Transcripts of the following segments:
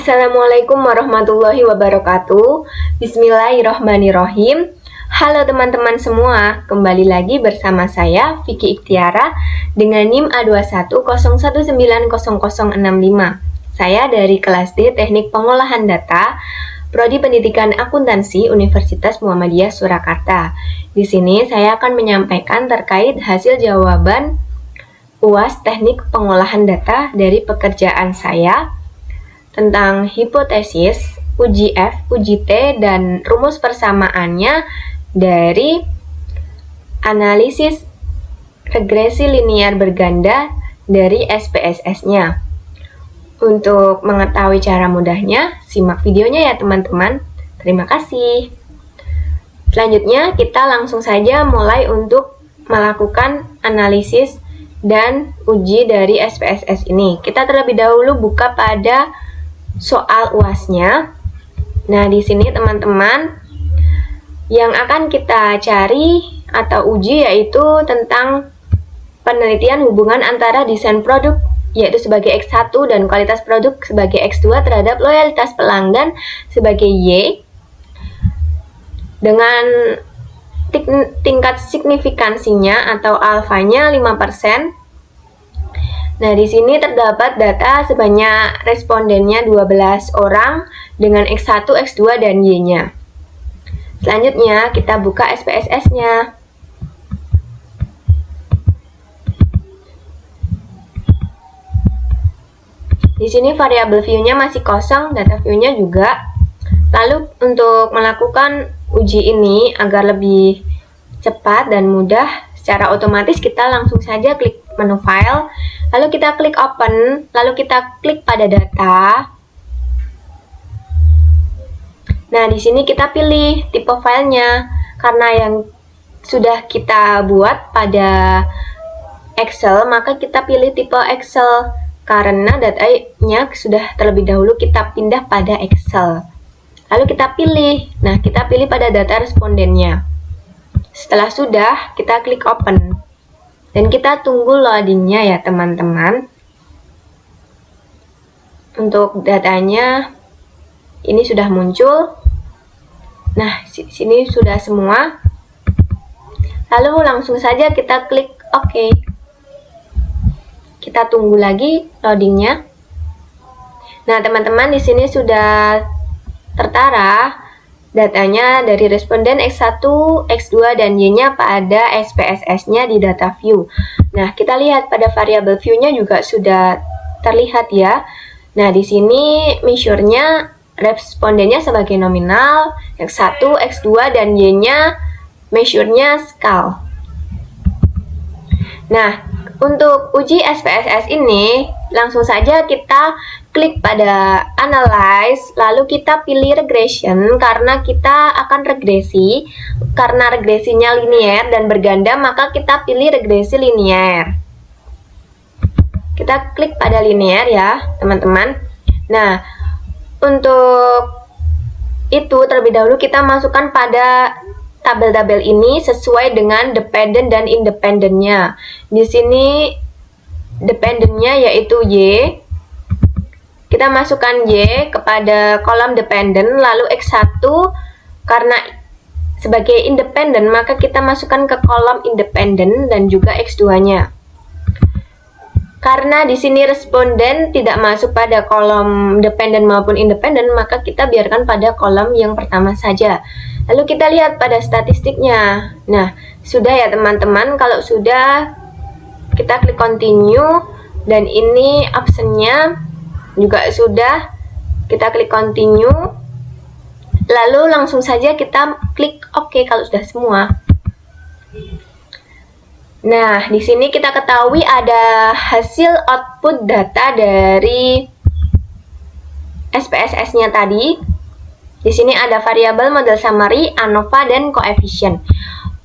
Assalamualaikum warahmatullahi wabarakatuh. Bismillahirrahmanirrahim. Halo teman-teman semua, kembali lagi bersama saya Vicky Ikhtiara dengan NIM A2101900065. Saya dari kelas D Teknik Pengolahan Data, Prodi Pendidikan Akuntansi Universitas Muhammadiyah Surakarta. Di sini saya akan menyampaikan terkait hasil jawaban UAS Teknik Pengolahan Data dari pekerjaan saya tentang hipotesis, uji F, uji T, dan rumus persamaannya dari analisis regresi linear berganda dari SPSS-nya. Untuk mengetahui cara mudahnya, simak videonya ya teman-teman. Terima kasih. Selanjutnya, kita langsung saja mulai untuk melakukan analisis dan uji dari SPSS ini. Kita terlebih dahulu buka pada soal UAS-nya. Nah, di sini teman-teman yang akan kita cari atau uji yaitu tentang penelitian hubungan antara desain produk yaitu sebagai X1 dan kualitas produk sebagai X2 terhadap loyalitas pelanggan sebagai Y dengan tingkat signifikansinya atau alfanya 5%. Nah, di sini terdapat data sebanyak respondennya 12 orang dengan X1, X2, dan Y-nya. Selanjutnya, kita buka SPSS-nya. Di sini variabel view-nya masih kosong, data view-nya juga. Lalu, untuk melakukan uji ini agar lebih cepat dan mudah, secara otomatis kita langsung saja klik menu file, lalu kita klik open, lalu kita klik pada data. Nah, di sini kita pilih tipe filenya karena yang sudah kita buat pada Excel, maka kita pilih tipe Excel karena datanya sudah terlebih dahulu kita pindah pada Excel. Lalu kita pilih. Nah, kita pilih pada data respondennya. Setelah sudah, kita klik open. Dan kita tunggu loadingnya ya teman-teman. Untuk datanya ini sudah muncul. Nah, sini sudah semua. Lalu langsung saja kita klik OK. Kita tunggu lagi loadingnya. Nah, teman-teman di sini sudah tertara datanya dari responden X1, X2, dan Y-nya pada SPSS-nya di data view. Nah, kita lihat pada variabel view-nya juga sudah terlihat ya. Nah, di sini measure-nya respondennya sebagai nominal, X1, X2, dan Y-nya measure-nya scale. Nah, untuk uji SPSS ini, langsung saja kita klik pada Analyze, lalu kita pilih Regression karena kita akan regresi. Karena regresinya linear dan berganda, maka kita pilih regresi linear. Kita klik pada linear ya, teman-teman. Nah, untuk itu terlebih dahulu kita masukkan pada tabel-tabel ini sesuai dengan dependent dan independentnya. Di sini dependentnya yaitu Y. Kita masukkan Y kepada kolom dependent, lalu X1 karena sebagai independent maka kita masukkan ke kolom independent dan juga X2-nya. Karena di sini responden tidak masuk pada kolom dependent maupun independent, maka kita biarkan pada kolom yang pertama saja. Lalu kita lihat pada statistiknya. Nah, sudah ya teman-teman. Kalau sudah, kita klik continue. Dan ini optionnya juga sudah. Kita klik continue. Lalu langsung saja kita klik OK kalau sudah semua. Nah, di sini kita ketahui ada hasil output data dari SPSS-nya tadi. Di sini ada variabel model summary, ANOVA, dan coefficient.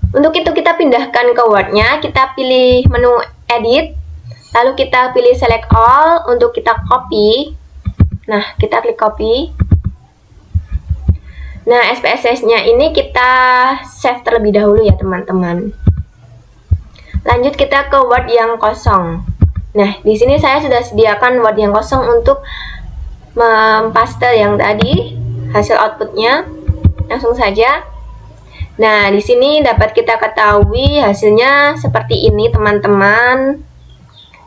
Untuk itu kita pindahkan ke Word-nya, kita pilih menu Edit, lalu kita pilih Select All untuk kita copy. Nah, kita klik copy. Nah, SPSS-nya ini kita save terlebih dahulu ya teman-teman. Lanjut kita ke Word yang kosong. Nah, di sini saya sudah sediakan Word yang kosong untuk mempaste yang tadi hasil outputnya. Langsung saja. Nah, di sini dapat kita ketahui hasilnya seperti ini, teman-teman.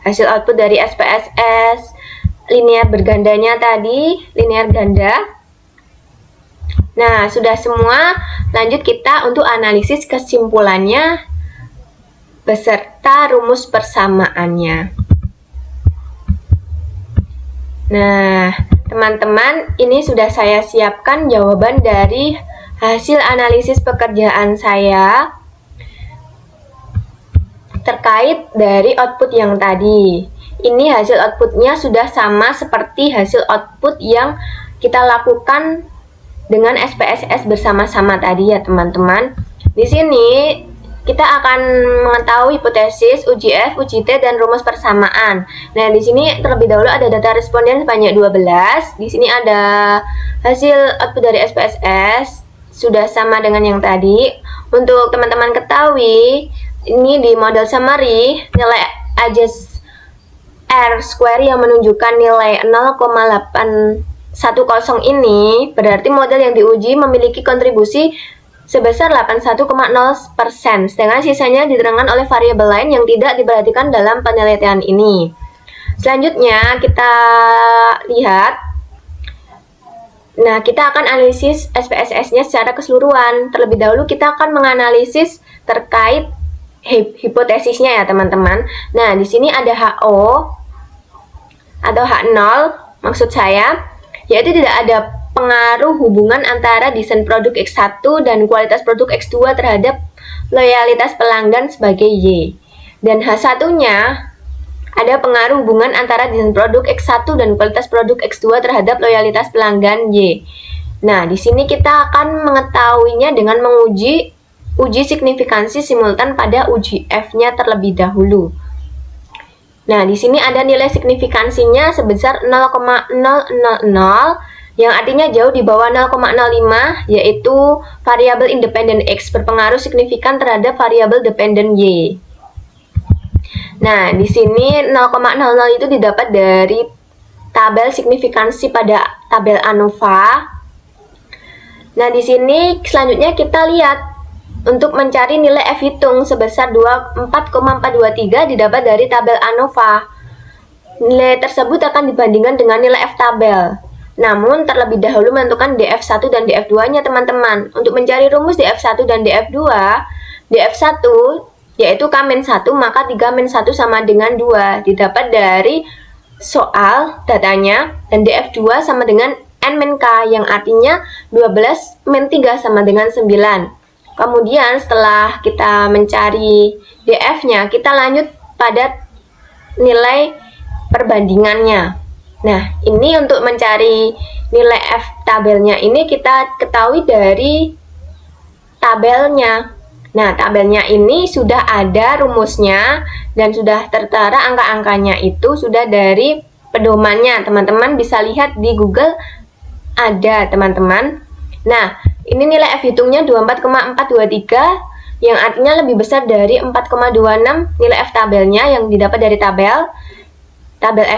Hasil output dari SPSS linear bergandanya tadi, linear ganda. Nah, sudah semua. Lanjut kita untuk analisis kesimpulannya beserta rumus persamaannya. Nah, teman-teman, ini sudah saya siapkan jawaban dari hasil analisis pekerjaan saya terkait dari output yang tadi. Ini hasil outputnya sudah sama seperti hasil output yang kita lakukan dengan SPSS bersama-sama tadi ya, teman-teman. Di sini kita akan mengetahui hipotesis, UJF, UJT, dan rumus persamaan. Nah, di sini terlebih dahulu ada data responden sebanyak 12. Di sini ada hasil output dari SPSS, sudah sama dengan yang tadi. Untuk teman-teman ketahui, ini di model summary, nilai adjust R² yang menunjukkan nilai 0,810 ini, berarti model yang diuji memiliki kontribusi sebesar 81,0%, sedangkan sisanya diterangkan oleh variabel lain yang tidak diperhatikan dalam penelitian ini. Selanjutnya kita lihat, nah kita akan analisis SPSS-nya secara keseluruhan. Terlebih dahulu kita akan menganalisis terkait hipotesisnya ya, teman-teman. Nah, di sini ada HO atau H0, maksud saya, yaitu tidak ada pengaruh hubungan antara desain produk X1 dan kualitas produk X2 terhadap loyalitas pelanggan sebagai Y. Dan H1-nya ada pengaruh hubungan antara desain produk X1 dan kualitas produk X2 terhadap loyalitas pelanggan Y. Nah, di sini kita akan mengetahuinya dengan menguji signifikansi simultan pada uji F-nya terlebih dahulu. Nah, di sini ada nilai signifikansinya sebesar 0,000, yang artinya jauh di bawah 0,05, yaitu variabel independen X berpengaruh signifikan terhadap variabel dependen Y. Nah, di sini 0,00 itu didapat dari tabel signifikansi pada tabel ANOVA. Nah, di sini selanjutnya kita lihat untuk mencari nilai F hitung sebesar 4,423 didapat dari tabel ANOVA. Nilai tersebut akan dibandingkan dengan nilai F tabel. Namun, terlebih dahulu menentukan DF1 dan DF2-nya, teman-teman. Untuk mencari rumus DF1 dan DF2, DF1 yaitu K-1, maka 3-1 sama dengan 2. Didapat dari soal datanya, dan DF2 sama dengan N-K, yang artinya 12-3 sama dengan 9. Kemudian setelah kita mencari DF-nya, kita lanjut pada nilai perbandingannya. Nah, ini untuk mencari nilai F tabelnya ini kita ketahui dari tabelnya. Nah, tabelnya ini sudah ada rumusnya dan sudah tertera angka-angkanya, itu sudah dari pedomannya. Teman-teman bisa lihat di Google ada, teman-teman. Nah, ini nilai F hitungnya 24,423, yang artinya lebih besar dari 4,26 nilai F tabelnya yang didapat dari tabel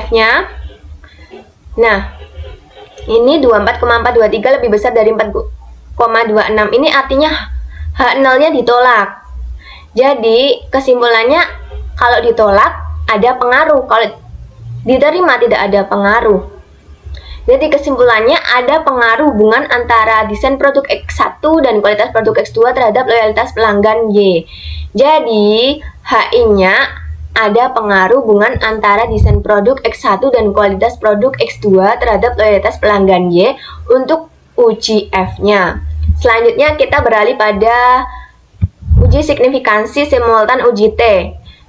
F-nya. Nah, ini 24,423 lebih besar dari 4,26. Ini artinya H0-nya ditolak. Jadi, kesimpulannya kalau ditolak ada pengaruh, kalau diterima tidak ada pengaruh. Jadi, kesimpulannya ada pengaruh hubungan antara desain produk X1 dan kualitas produk X2 terhadap loyalitas pelanggan Y. Jadi, HI-nya ada pengaruh hubungan antara desain produk X1 dan kualitas produk X2 terhadap loyalitas pelanggan Y untuk uji F-nya. Selanjutnya kita beralih pada uji signifikansi simultan UJT.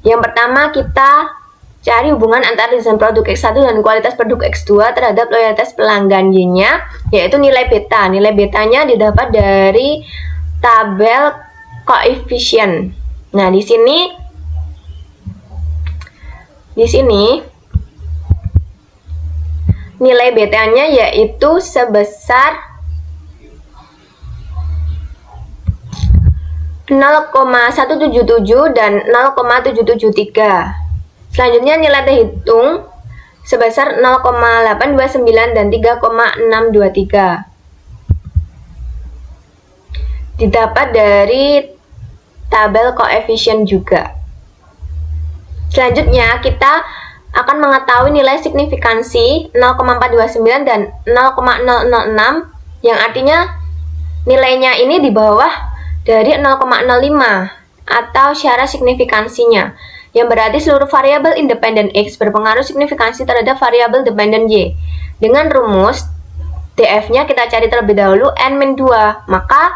Yang pertama kita cari hubungan antara desain produk X1 dan kualitas produk X2 terhadap loyalitas pelanggan Y-nya, yaitu nilai beta. Nilai betanya didapat dari tabel koefisien. Nah, di sini nilai betanya yaitu sebesar 0,177 dan 0,773. Selanjutnya nilai T hitung sebesar 0,829 dan 3,623. Didapat dari tabel koefisien juga. Selanjutnya kita akan mengetahui nilai signifikansi 0,429 dan 0,006 yang artinya nilainya ini di bawah dari 0,05 atau syarat signifikansinya, yang berarti seluruh variabel independen X berpengaruh signifikansi terhadap variabel dependen Y. Dengan rumus DF-nya kita cari terlebih dahulu n-2, maka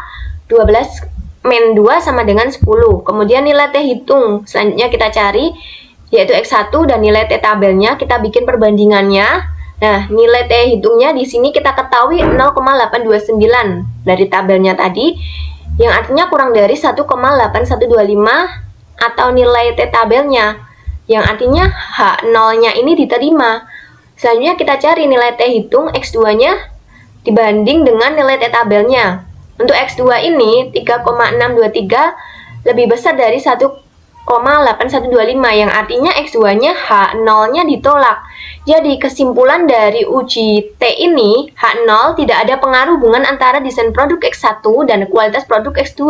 12 min 2 sama dengan 10. Kemudian nilai T hitung selanjutnya kita cari, yaitu X1, dan nilai T tabelnya kita bikin perbandingannya. Nah, nilai T hitungnya di sini kita ketahui 0,829 dari tabelnya tadi, yang artinya kurang dari 1,8125 atau nilai T tabelnya, yang artinya H0-nya ini diterima. Selanjutnya kita cari nilai T hitung X2-nya dibanding dengan nilai T tabelnya. Untuk X2 ini 3,623 lebih besar dari 1,8125, yang artinya X2-nya H0-nya ditolak. Jadi kesimpulan dari uji T ini, H0 tidak ada pengaruh hubungan antara desain produk X1 dan kualitas produk X2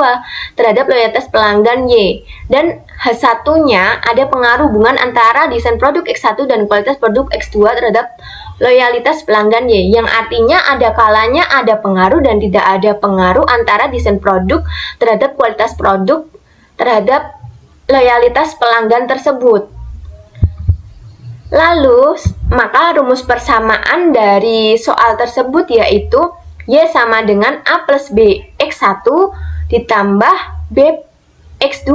terhadap loyalitas pelanggan Y. Dan H1-nya ada pengaruh hubungan antara desain produk X1 dan kualitas produk X2 terhadap loyalitas pelanggan Y, yang artinya ada kalanya ada pengaruh dan tidak ada pengaruh antara desain produk terhadap kualitas produk terhadap loyalitas pelanggan tersebut. Lalu, maka rumus persamaan dari soal tersebut yaitu Y sama dengan A plus B X1 ditambah B X2,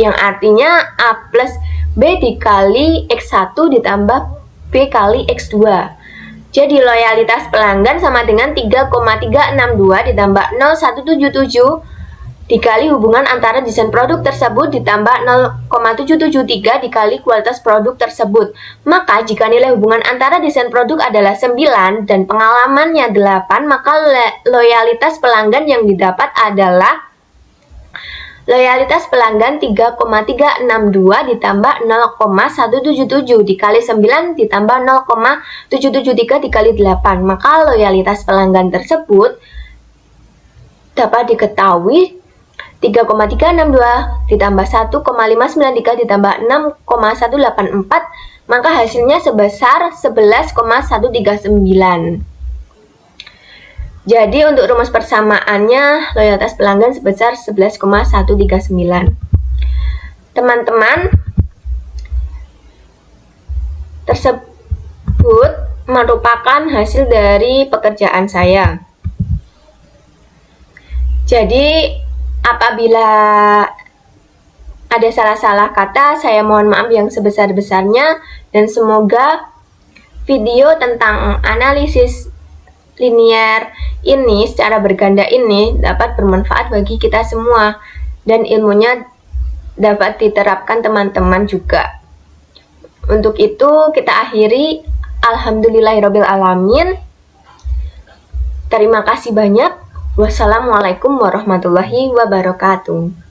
yang artinya A plus B dikali X1 ditambah B kali X2. Jadi loyalitas pelanggan sama dengan 3,362 ditambah 0177 dikali hubungan antara desain produk tersebut ditambah 0,773 dikali kualitas produk tersebut. Maka jika nilai hubungan antara desain produk adalah 9 dan pengalamannya 8, maka loyalitas pelanggan yang didapat adalah loyalitas pelanggan 3,362 ditambah 0,177 dikali 9 ditambah 0,773 dikali 8. Maka loyalitas pelanggan tersebut dapat diketahui 3,362 ditambah 1,593 ditambah 6,184, maka hasilnya sebesar 11,139. Jadi untuk rumus persamaannya loyalitas pelanggan sebesar 11,139. Teman-teman, tersebut merupakan hasil dari pekerjaan saya. Jadi apabila ada salah-salah kata, saya mohon maaf yang sebesar-besarnya, dan semoga video tentang analisis linier ini secara berganda ini dapat bermanfaat bagi kita semua dan ilmunya dapat diterapkan teman-teman juga. Untuk itu kita akhiri. Alhamdulillahirabbil alamin. Terima kasih banyak. Wassalamualaikum warahmatullahi wabarakatuh.